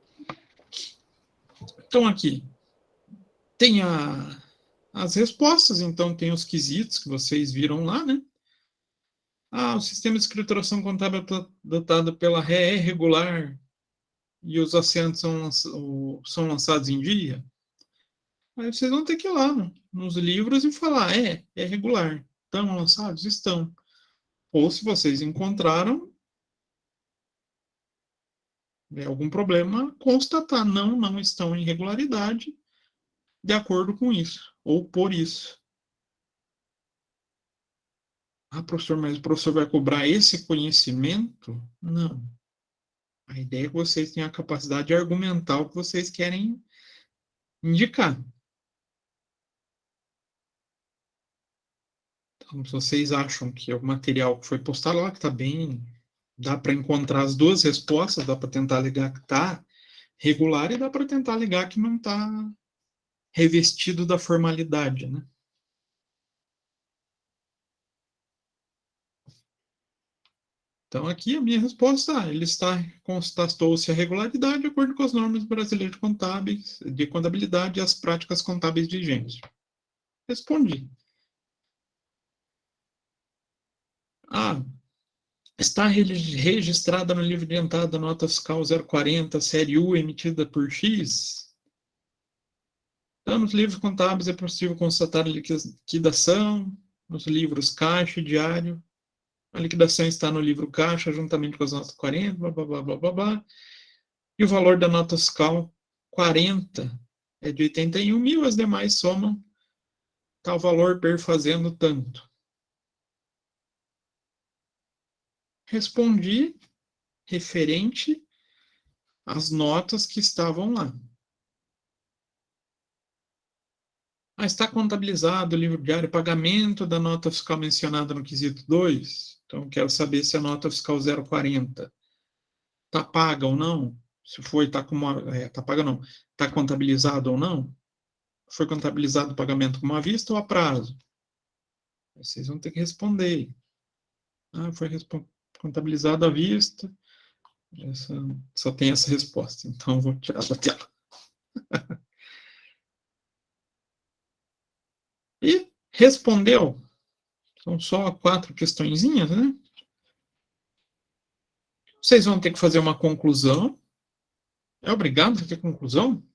Então, aqui, tem as respostas, então tem os quesitos que vocês viram lá, né? O sistema de escrituração contábil adotado pela RE é regular e os assentos são lançados em dia. Aí vocês vão ter que ir lá nos livros e falar, é regular. Estão lançados? Estão. Ou se vocês encontraram algum problema, constatar, não estão em regularidade de acordo com isso, ou por isso. Ah, professor, mas o professor vai cobrar esse conhecimento? Não. A ideia é que vocês tenham a capacidade de argumentar o que vocês querem indicar. Então, se vocês acham que o material que foi postado lá, que está bem, dá para encontrar as duas respostas, dá para tentar alegar que está regular e dá para tentar alegar que não está revestido da formalidade, né? Então, aqui a minha resposta, ele constatou-se a regularidade de acordo com as normas brasileiras contábeis, de contabilidade e as práticas contábeis vigentes. Respondi. Ah, está registrada no livro de entrada nota fiscal 040, série U, emitida por X. Então, nos livros contábeis é possível constatar a liquidação, nos livros caixa e diário. A liquidação está no livro caixa, juntamente com as notas 40, blá, blá, blá, blá, blá, blá. E o valor da nota fiscal 40 é de 81 mil, as demais somam tal valor perfazendo tanto. Respondi referente às notas que estavam lá. Ah, está contabilizado o livro diário, pagamento da nota fiscal mencionada no quesito 2. Então, quero saber se a nota fiscal 040 está paga ou não. Se foi, está tá paga não. Está contabilizado ou não. Foi contabilizado o pagamento como à vista ou a prazo. Vocês vão ter que responder. Ah, foi contabilizado à vista. Só tem essa resposta. Então, vou tirar da tela. E respondeu. São só 4 questõezinhas, né? Vocês vão ter que fazer uma conclusão. É obrigado a ter conclusão?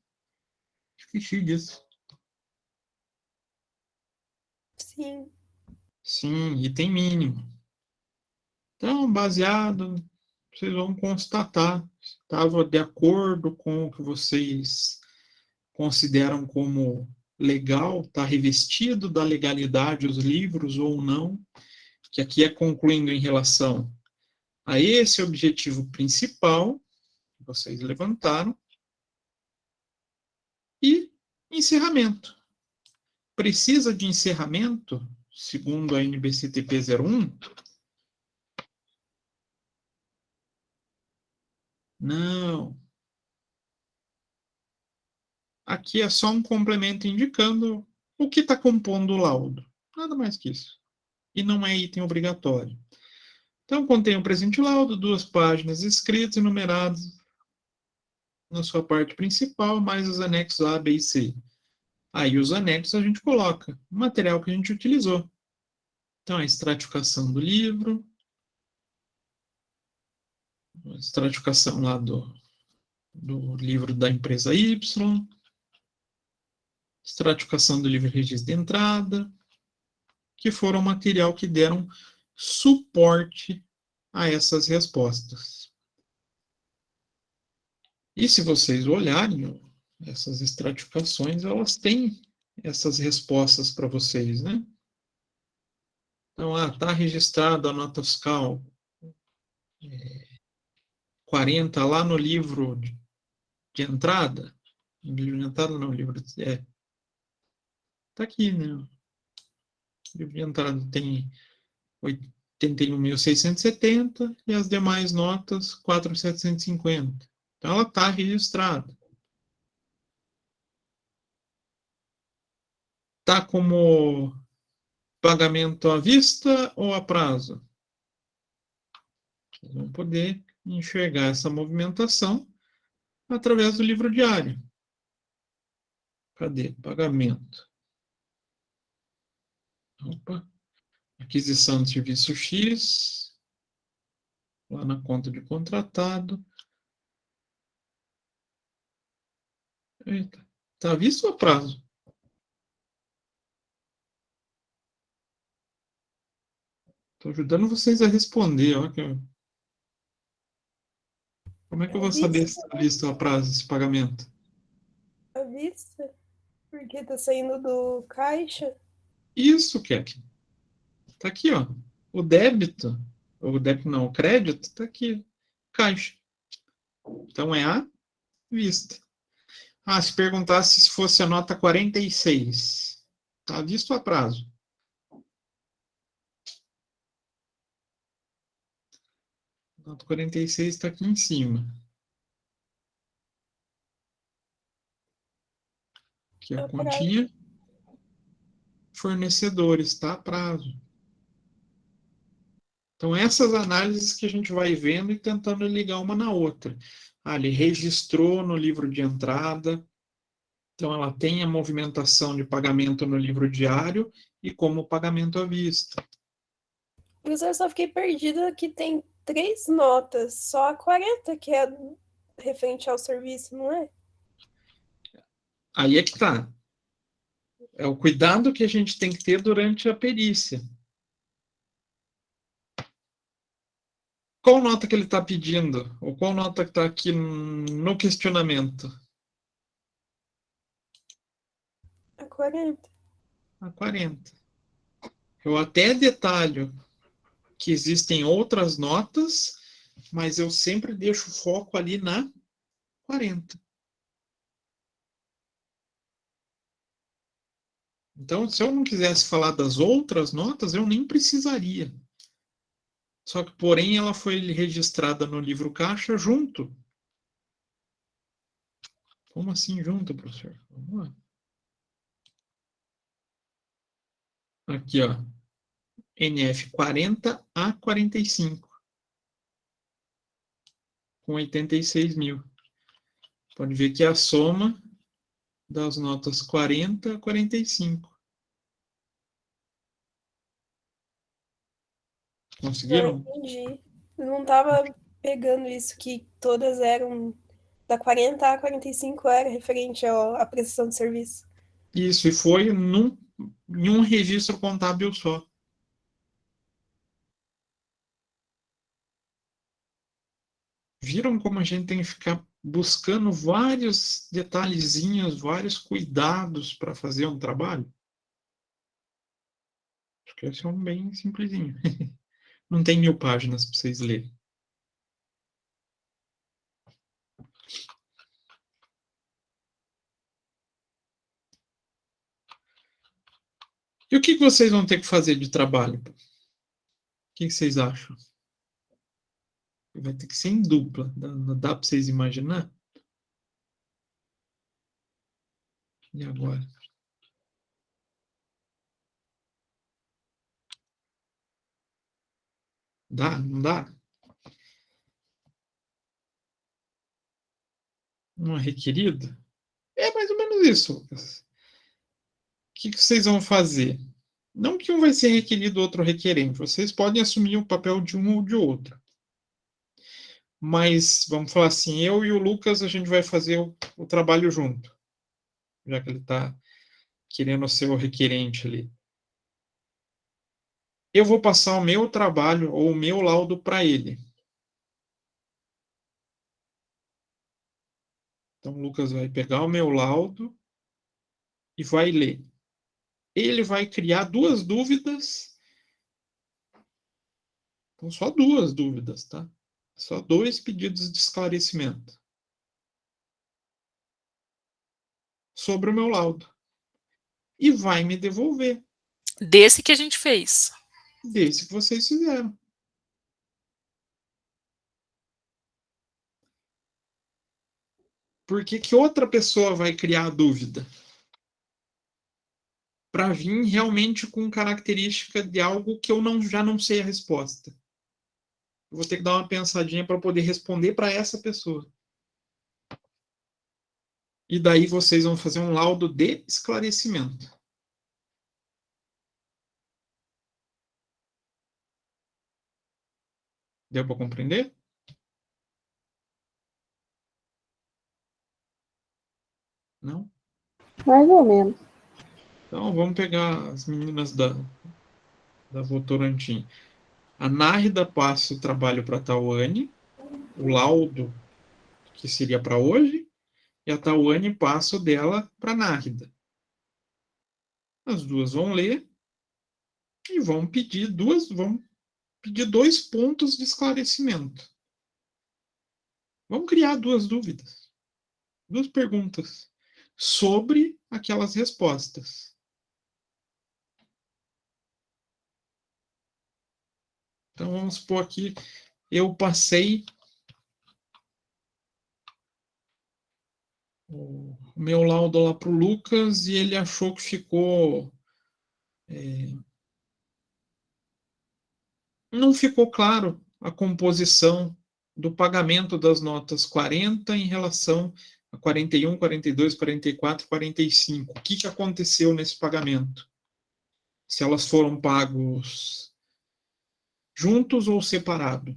Esqueci disso. Sim. Sim, item mínimo. Então, baseado, vocês vão constatar se estava de acordo com o que vocês consideram como legal, está revestido da legalidade os livros ou não, que aqui é concluindo em relação a esse objetivo principal que vocês levantaram e encerramento. Precisa de encerramento, segundo a NBCTP 01? Não. Aqui é só um complemento indicando o que está compondo o laudo. Nada mais que isso. E não é item obrigatório. Então, contém o presente laudo, 2 páginas escritas e numeradas na sua parte principal, mais os anexos A, B e C. Aí os anexos a gente coloca o material que a gente utilizou. Então, a estratificação do livro, a estratificação lá do livro da empresa Y, estratificação do livro registro de entrada, que foram material que deram suporte a essas respostas. E se vocês olharem, essas estratificações, elas têm essas respostas para vocês, né? Então, está registrado a nota fiscal 40 lá no livro de entrada. No livro de entrada, não, livro está aqui, né? O livro de entrada tem 81.670 e as demais notas 4.750. Então, ela está registrada. Está como pagamento à vista ou a prazo? Vocês vão poder enxergar essa movimentação através do livro diário. Cadê? Pagamento. Opa. Aquisição de serviço X. Lá na conta de contratado. Eita. Está à vista ou a prazo? Estou ajudando vocês a responder. Ó, como é que eu vou saber se está visto a prazo esse pagamento? À vista? Porque tá saindo do caixa? Isso, Kek. Está aqui, ó. O débito, o crédito, está aqui, caixa. Então, é à vista. Se perguntasse se fosse a nota 46, está visto a prazo. A nota 46 está aqui em cima. Aqui a continha. Fornecedores, tá? Prazo. Então, essas análises que a gente vai vendo e tentando ligar uma na outra. Ele registrou no livro de entrada, então ela tem a movimentação de pagamento no livro diário e como pagamento à vista. Professor, eu só fiquei perdida que tem 3 notas, só a 40 que é referente ao serviço, não é? Aí é que tá. É o cuidado que a gente tem que ter durante a perícia. Qual nota que ele está pedindo? Ou qual nota que está aqui no questionamento? A 40. A 40. Eu até detalho que existem outras notas, mas eu sempre deixo o foco ali na 40. Então, se eu não quisesse falar das outras notas, eu nem precisaria. Só que, porém, ela foi registrada no livro caixa junto. Como assim junto, professor? Vamos lá. Aqui, ó. NF 40 a 45. Com 86 mil. Pode ver que é a soma das notas 40 a 45. Conseguiram? Entendi. Eu não estava pegando isso, que todas eram da 40 a 45 era referente à prestação de serviço. Isso, e foi em um registro contábil só. Viram como a gente tem que ficar buscando vários detalhezinhos, vários cuidados para fazer um trabalho? Acho que esse é um bem simplesinho. Não tem 1000 páginas para vocês lerem. E o que vocês vão ter que fazer de trabalho? O que vocês acham? Vai ter que ser em dupla. Dá para vocês imaginar? E agora? Dá? Não dá? Não é requerido? É mais ou menos isso, Lucas. O que vocês vão fazer? Não que um vai ser requerido, outro requerente. Vocês podem assumir o papel de um ou de outro. Mas, vamos falar assim, eu e o Lucas, a gente vai fazer o trabalho junto. Já que ele está querendo ser o requerente ali. Eu vou passar o meu trabalho ou o meu laudo para ele. Então, o Lucas vai pegar o meu laudo e vai ler. Ele vai criar 2 dúvidas. Então, só 2 dúvidas, tá? Só 2 pedidos de esclarecimento sobre o meu laudo. E vai me devolver. Desse que a gente fez. Desse que vocês fizeram. Por que outra pessoa vai criar a dúvida? Para vir realmente com característica de algo que eu já não sei a resposta. Eu vou ter que dar uma pensadinha para poder responder para essa pessoa. E daí vocês vão fazer um laudo de esclarecimento. Deu para compreender? Não? Mais ou menos. Então, vamos pegar as meninas da Votorantim. A Nárida passa o trabalho para a Tawane, o laudo, que seria para hoje, e a Tawane passa o dela para a Nárida. As duas vão ler e vão pedir vão pedir 2 pontos de esclarecimento. Vamos criar 2 dúvidas, 2 perguntas sobre aquelas respostas. Então, vamos supor aqui, eu passei o meu laudo lá para o Lucas e ele achou que ficou... não ficou claro a composição do pagamento das notas 40 em relação a 41, 42, 44, 45. O que aconteceu nesse pagamento? Se elas foram pagos juntos ou separado?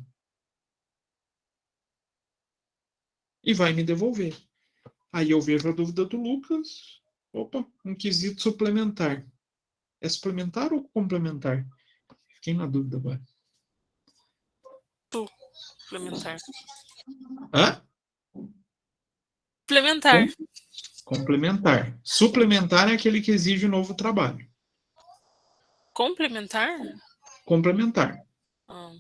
E vai me devolver. Aí eu vejo a dúvida do Lucas. Opa, um quesito suplementar. É suplementar ou complementar? Fiquei na dúvida agora. Complementar. Hã? Complementar. Complementar. Suplementar é aquele que exige novo trabalho. Complementar? Complementar. Ah,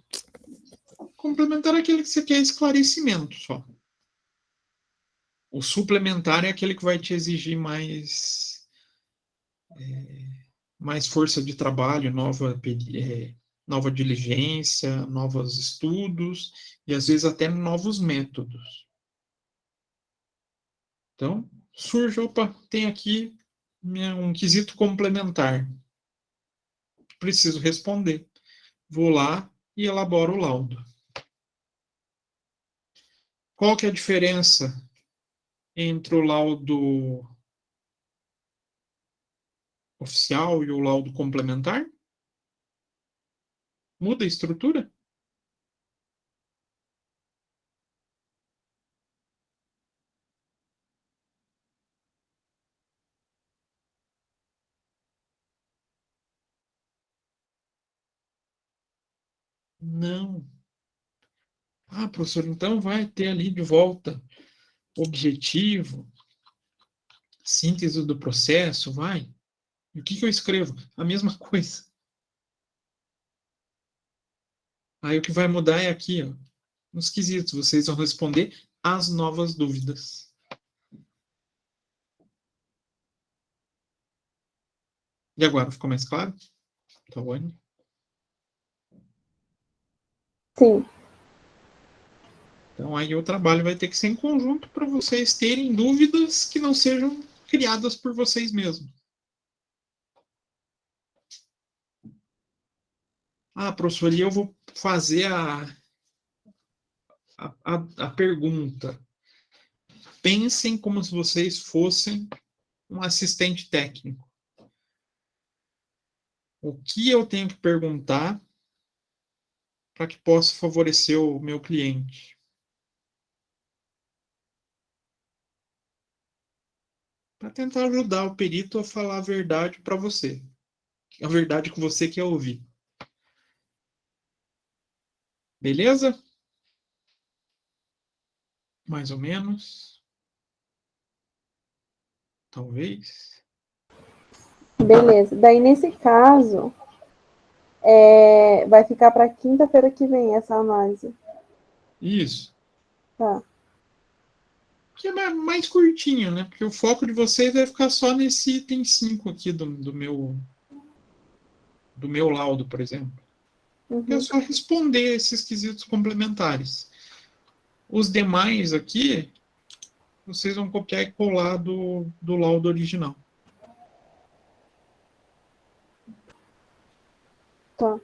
Complementar é aquele que você quer esclarecimento só. O suplementar é aquele que vai te exigir mais força de trabalho, nova diligência, novos estudos e às vezes até novos métodos. Então, surge, opa, tem aqui um quesito complementar. Preciso responder. Vou lá e elaboro o laudo. Qual que é a diferença entre o laudo oficial e o laudo complementar? Muda a estrutura? Não. Ah, professor, então vai ter ali de volta objetivo, síntese do processo, vai. E o que eu escrevo? A mesma coisa. Aí o que vai mudar é aqui, ó, nos quesitos. Vocês vão responder as novas dúvidas. E agora, ficou mais claro? Tawane? Sim. Então aí o trabalho vai ter que ser em conjunto para vocês terem dúvidas que não sejam criadas por vocês mesmos. Ah, professor, e eu vou fazer a pergunta. Pensem como se vocês fossem um assistente técnico. O que eu tenho que perguntar para que possa favorecer o meu cliente? Para tentar ajudar o perito a falar a verdade para você. A verdade que você quer ouvir. Beleza? Mais ou menos. Talvez. Beleza. Daí, nesse caso, vai ficar para quinta-feira que vem essa análise. Isso. Tá. Que é mais curtinho, né? Porque o foco de vocês vai ficar só nesse item 5 aqui do meu laudo, por exemplo. É só responder esses quesitos complementares. Os demais aqui, vocês vão copiar e colar do laudo original. Tá.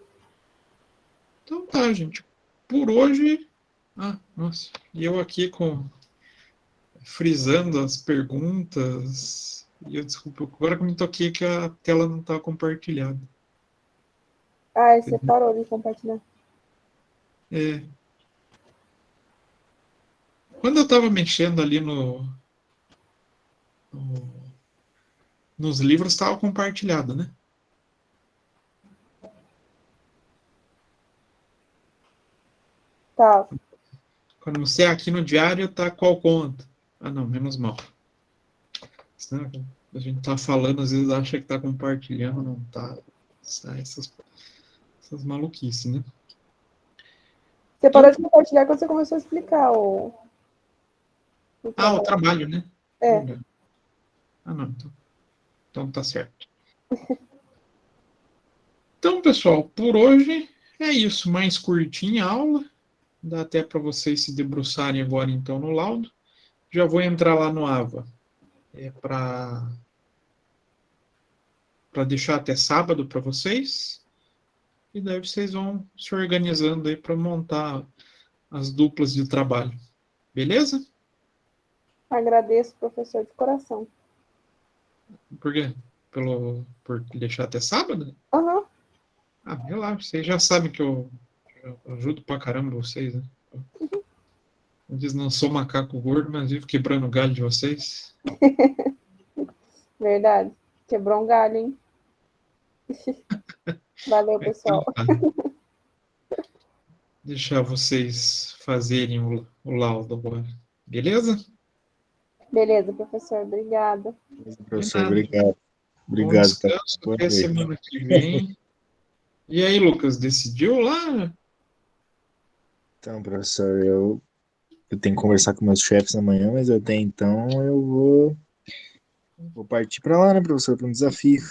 Então tá, gente. Por hoje... Ah, nossa. E eu aqui frisando as perguntas. E eu, desculpa, agora que eu me toquei que a tela não está compartilhada. Ah, você parou de compartilhar. É. Quando eu estava mexendo ali nos livros, estava compartilhado, né? Tá. Quando você é aqui no diário, tá qual conta? Ah, não, menos mal. Senão, a gente tá falando, às vezes acha que tá compartilhando, não tá. Essas maluquices, né? Você parou de compartilhar quando você começou a explicar o O trabalho. trabalho, né? É. Ah, não. Então tá certo. Então, pessoal, por hoje é isso. Mais curtinha a aula. Dá até para vocês se debruçarem agora, então, no laudo. Já vou entrar lá no AVA. Para deixar até sábado para vocês. E daí vocês vão se organizando aí para montar as duplas de trabalho. Beleza? Agradeço, professor, de coração. Por quê? Por deixar até sábado? Aham. Ah, relaxa. Vocês já sabem que eu ajudo pra caramba vocês, né? Eles não sou macaco gordo, mas vivo quebrando o galho de vocês. Verdade. Quebrou um galho, hein? Valeu, pessoal. Então, tá. Deixar vocês fazerem o laudo agora. Beleza? Beleza, professor. Obrigada. Professor, nada. obrigado. Bom Obrigado, tá? descanso. Boa Até noite. semana que vem. E aí, Lucas, decidiu lá? Então, professor, eu tenho que conversar com meus chefes amanhã, mas até então eu vou partir para lá, né, professor, para um desafio.